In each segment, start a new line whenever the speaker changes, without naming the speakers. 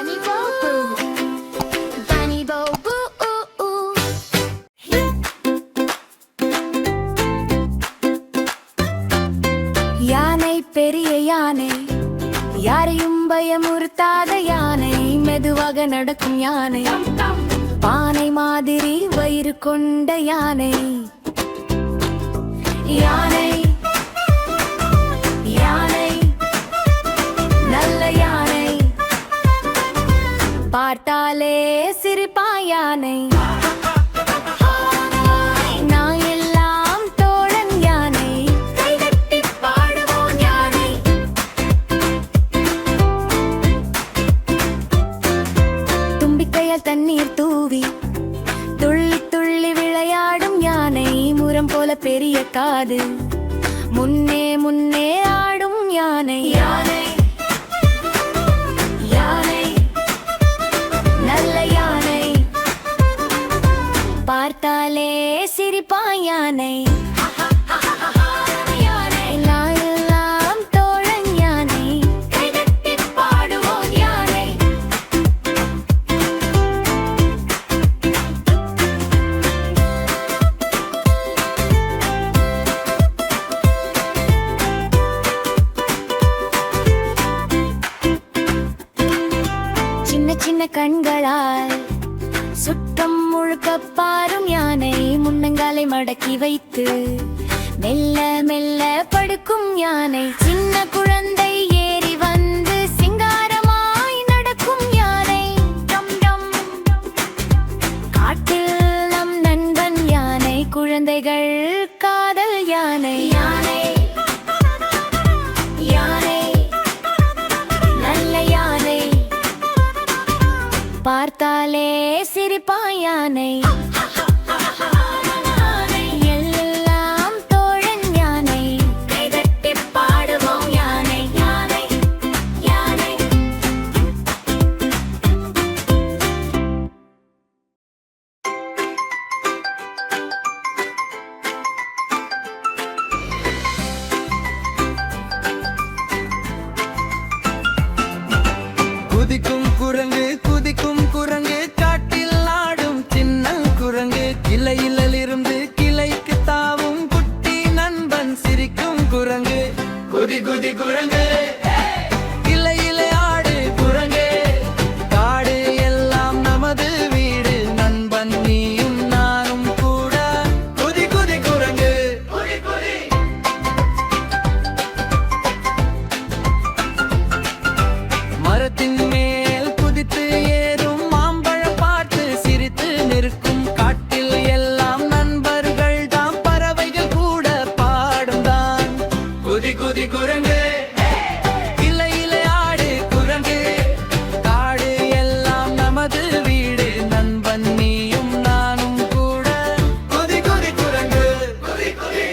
Bunny Boo Boo, Bunny Boo Boo ooh ooh. யானை பெரிய யானை, யாரையும் பயமுறுத்தாத யானை, மெதுவாக நடக்கும் யானை, பானை மாதிரி வயிறு கொண்ட யானை. யானை யானை நல்ல யானை, பார்த்தாலே சிரிப்பா யானை. நான் எல்லாம் தோழன் யானை, கைதட்டி பாடுவோம் யானை. தும்பிக்கையால் தண்ணீர் தூவி துள்ளி துள்ளி விளையாடும் யானை, முரம் போல பெரிய காது, முன்னே முன்னே ஆடும் யானை. யானை யானை நல்ல யானை, பார்த்தாலே சிரிப்பா யானை. நான் எல்லாம் தோழன் யானை, கைதட்டி பாடுவோம் யானை. சின்ன சின்ன கண்களால் சுற்றம் முழுக்க பாரும் யானை, முன்னங்காலை மடக்கி வைத்து மெல்ல மெல்ல படுக்கும் யானை. சின்ன குழந்தை ஏறி வந்து சிங்காரமாய் நடக்கும் யானை. டம் டம் காட்டில் நம் நண்பன் யானை, குழந்தைகள் காதல் யானை. யானை யானை நல்ல யானை, பார்த்தாலே சிரிப்பா யானை. எல்லாம் தோழன் யானை, கைதட்டி பாடுவோம் யானை. யானை யானை
குதிக்கும் குரங்கு குதிக்கும் குரங்கு, காட்டில் ஆடும் சின்ன குரங்கு, கிளையிலிருந்து கிளைக்கு தாவும் குட்டி நண்பன் சிரிக்கும் குரங்கு. குதி குதி குரங்கு, கிளையிலே ஆடு குரங்கு, காடு எல்லாம் நமது வீடு, நண்பன் நீயும் நானும் கூட. குதி குதி குரங்கு குதி குதி. மரத்தின் மேல் குதித்து ஏறும் மாம்பழம் பார்த்து சிரித்து நிற்கும், காட்டில் எல்லாம் நண்பர்கள் தாம், பறவைகள் கூட பாடும் தான். குதி குதி குரங்கு, கிளையிலே ஆடு குரங்கு, காடு எல்லாம் நமது வீடு, நண்பன் நீயும் நானும் கூட. குதி குதி குரங்கு குதி குதி.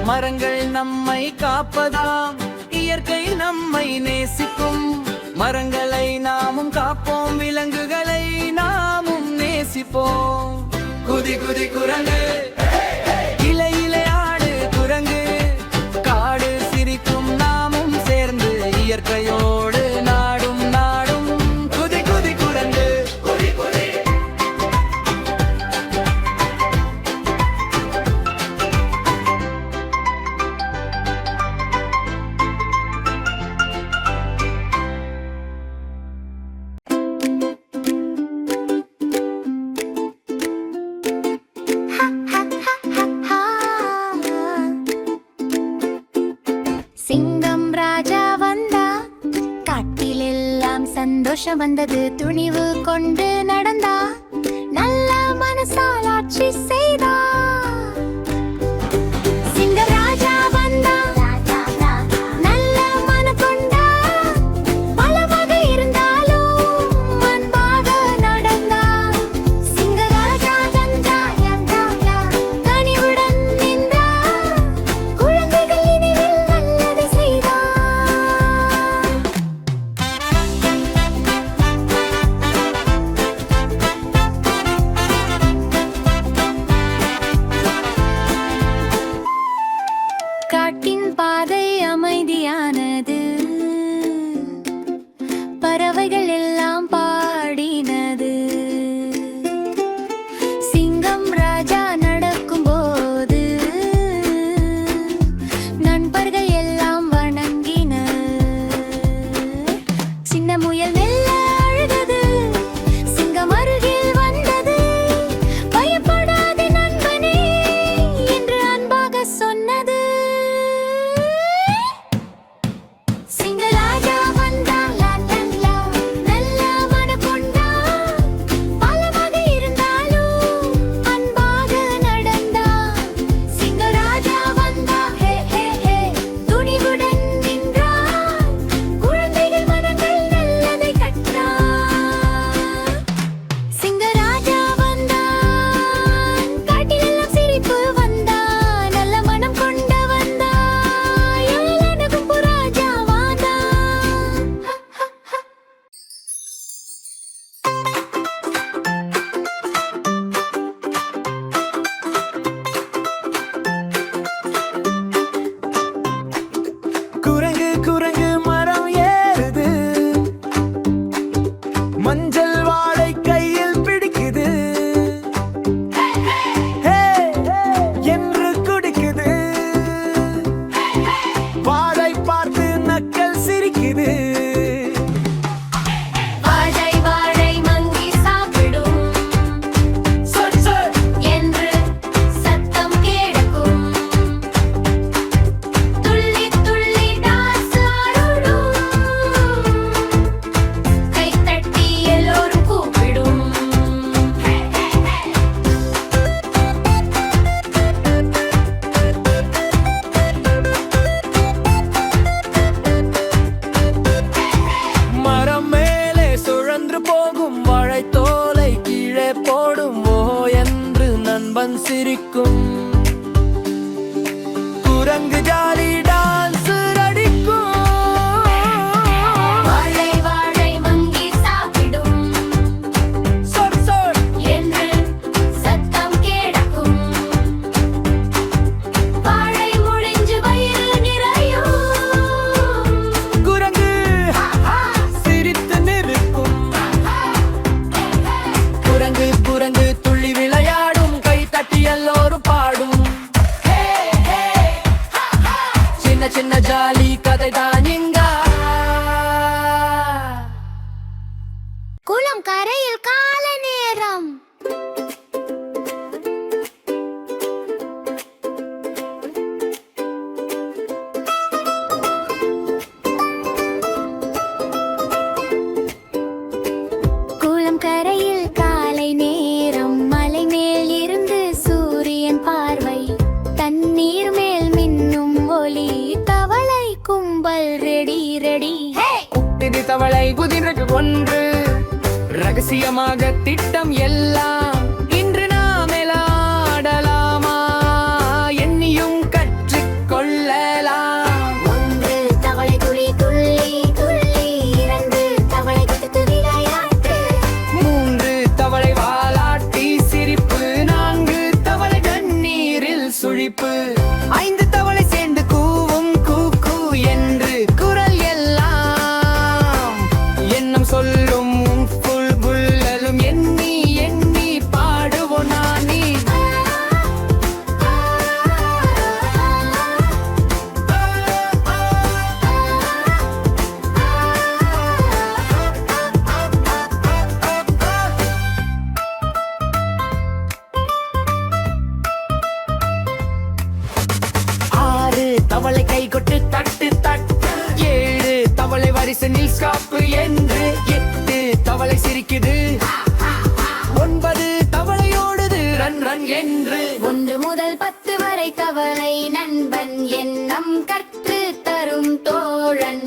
மரங்கள் நம்மை காப்பதாம், இயற்கை நம்மை நேசிக்கும், மரங்களை நாமும் காப்போம், விலங்குகளை நாமும் நேசிப்போம். குதி குதி குரங்கு, இலையிலே ஆடு குரங்கு, காடு சிரிக்கும், நாமும் சேர்ந்து இயற்கையோடு நாடும் நாடும். குதி குதி குரங்கு குதி குதி.
சிங்கம் ராஜா வந்தா, காட்டிலெல்லாம் சந்தோஷம் வந்தது, துணிவு கொண்டு நடந்தா, நல்ல மனசால் ஆட்சி செய்தா. சிங்கம் ராஜா வந்தா, நல்ல மனம் கொண்டா, பலமாக இருந்தாலும் அன்பாக நடந்தா. சிங்க ராஜா தந்தா, கனிவுடன் நின்றா, குழந்தைகள் இனிமே காட்டின் பாதை அமைதியானது, பறவைகள் எல்லாம் பாடினது. சிங்கம் ராஜா நடக்கும்போது நண்பர்கள் எல்லாம் வணங்கினர். சின்ன முயல் மெல்ல அழுதது, சிங்கம் அருகில் வந்தது. பயப்படாதே நண்பனே என்று அன்பாக சொன்னது. சிங்கராஜா வந்தான், லா லா லா, நல்ல மனம் கொண்டான். பலமாக இருந்தாலும் அன்பாக நடந்தான். சிங்கராஜா வந்தான், ஹே ஹே ஹே, துணிவுடன் நின்றான். குழந்தைகள் மனங்கள் நல்லதை கற்றான். சிங்கராஜா வந்தான், காட்டிலெல்லாம் சிரிப்பு வந்தான். நல்ல மனம் கொண்ட வந்தான், எழிலழகும் புராஜாவானான்.
குரங்கு குரங்கு மரம் ஏறுது, மஞ்சள் வாழை கையில் பிடிக்குது. ஹே என்று குடிக்குது, வாழை பார்த்து நக்கல் சிரிக்குது.
வாழை வாழை மங்கி சாப்பிடும்
சொல் சொல்
என்று சத்தம் கேட்கும். துள்ளி துள்ளி டான்ஸ் ஆடும், கை தட்டி எல்லோரும் கூப்பிடும்.
மரம் மேலே சுழன்று போகும் வாழைத்தோலை கீழே போடும். ஓ என்று நண்பன் சிரிக்கும். குரங்கு ஜாலி டான்ஸ் அடிக்கும்.
வாழை வாழை மங்கி சாப்பிடும்
சொல் சொல்
என்று சத்தம் கேட்கும். வாழை முழிஞ்சு வயிறு நிறையும்.
குரங்கு சிரித்து நிற்கும். குரங்கு குரங்கு துள்ளி விளையாடும், கை தட்டி எல்லோரும் பாடும். சின்ன சின்ன ஜாலி கதை தான் இங்க.
குளம் கரையில் கால நேரம். குளம் கரையில் காலை நேரம். மலை மேல் இருந்து சூரியன் பார்வை, தண்ணீர் மேல் மின்னும் ஒளி. தவளை கும்பல் ரெடி ரெடி.
குட்டிதி தவளை குதிரைக்கு ஒன்று, ரகசியமாக திட்டம் எல்லாம். இன்று நாம் ஆடலாமா, எண்ணியும் கற்றுக்கொள்ளலாம்.
ஒன்று தவளை துளி துள்ளி துள்ளி, இரண்டு தவளை குதித்து விளையாட்டு.
மூன்று தவளை வாலாட்டி சிரிப்பு, நான்கு தவளை தண்ணீரில் சுழிப்பு. ஐந்து தவளை சேர்ந்து கூவும் கூ கூ என்று குரல் எல்லாம். எண்ணம் சொல்லும் புல் புல்லலும் எண்ணி எண்ணி பாடுவோம் நானே. ஆறு தவளை கை கொட்டு தட்டு தட்டு. ஏழு தவளை வரிசையில் ஸ்டாப்பு என்று. எட்டு தவளை சிரிக்குது. ஒன்பது தவளை ஓடுது ரன் ரன் என்று.
1 முதல் 10 வரை தவளை நண்பன், எண்ணம் கற்று தரும் தோழன்.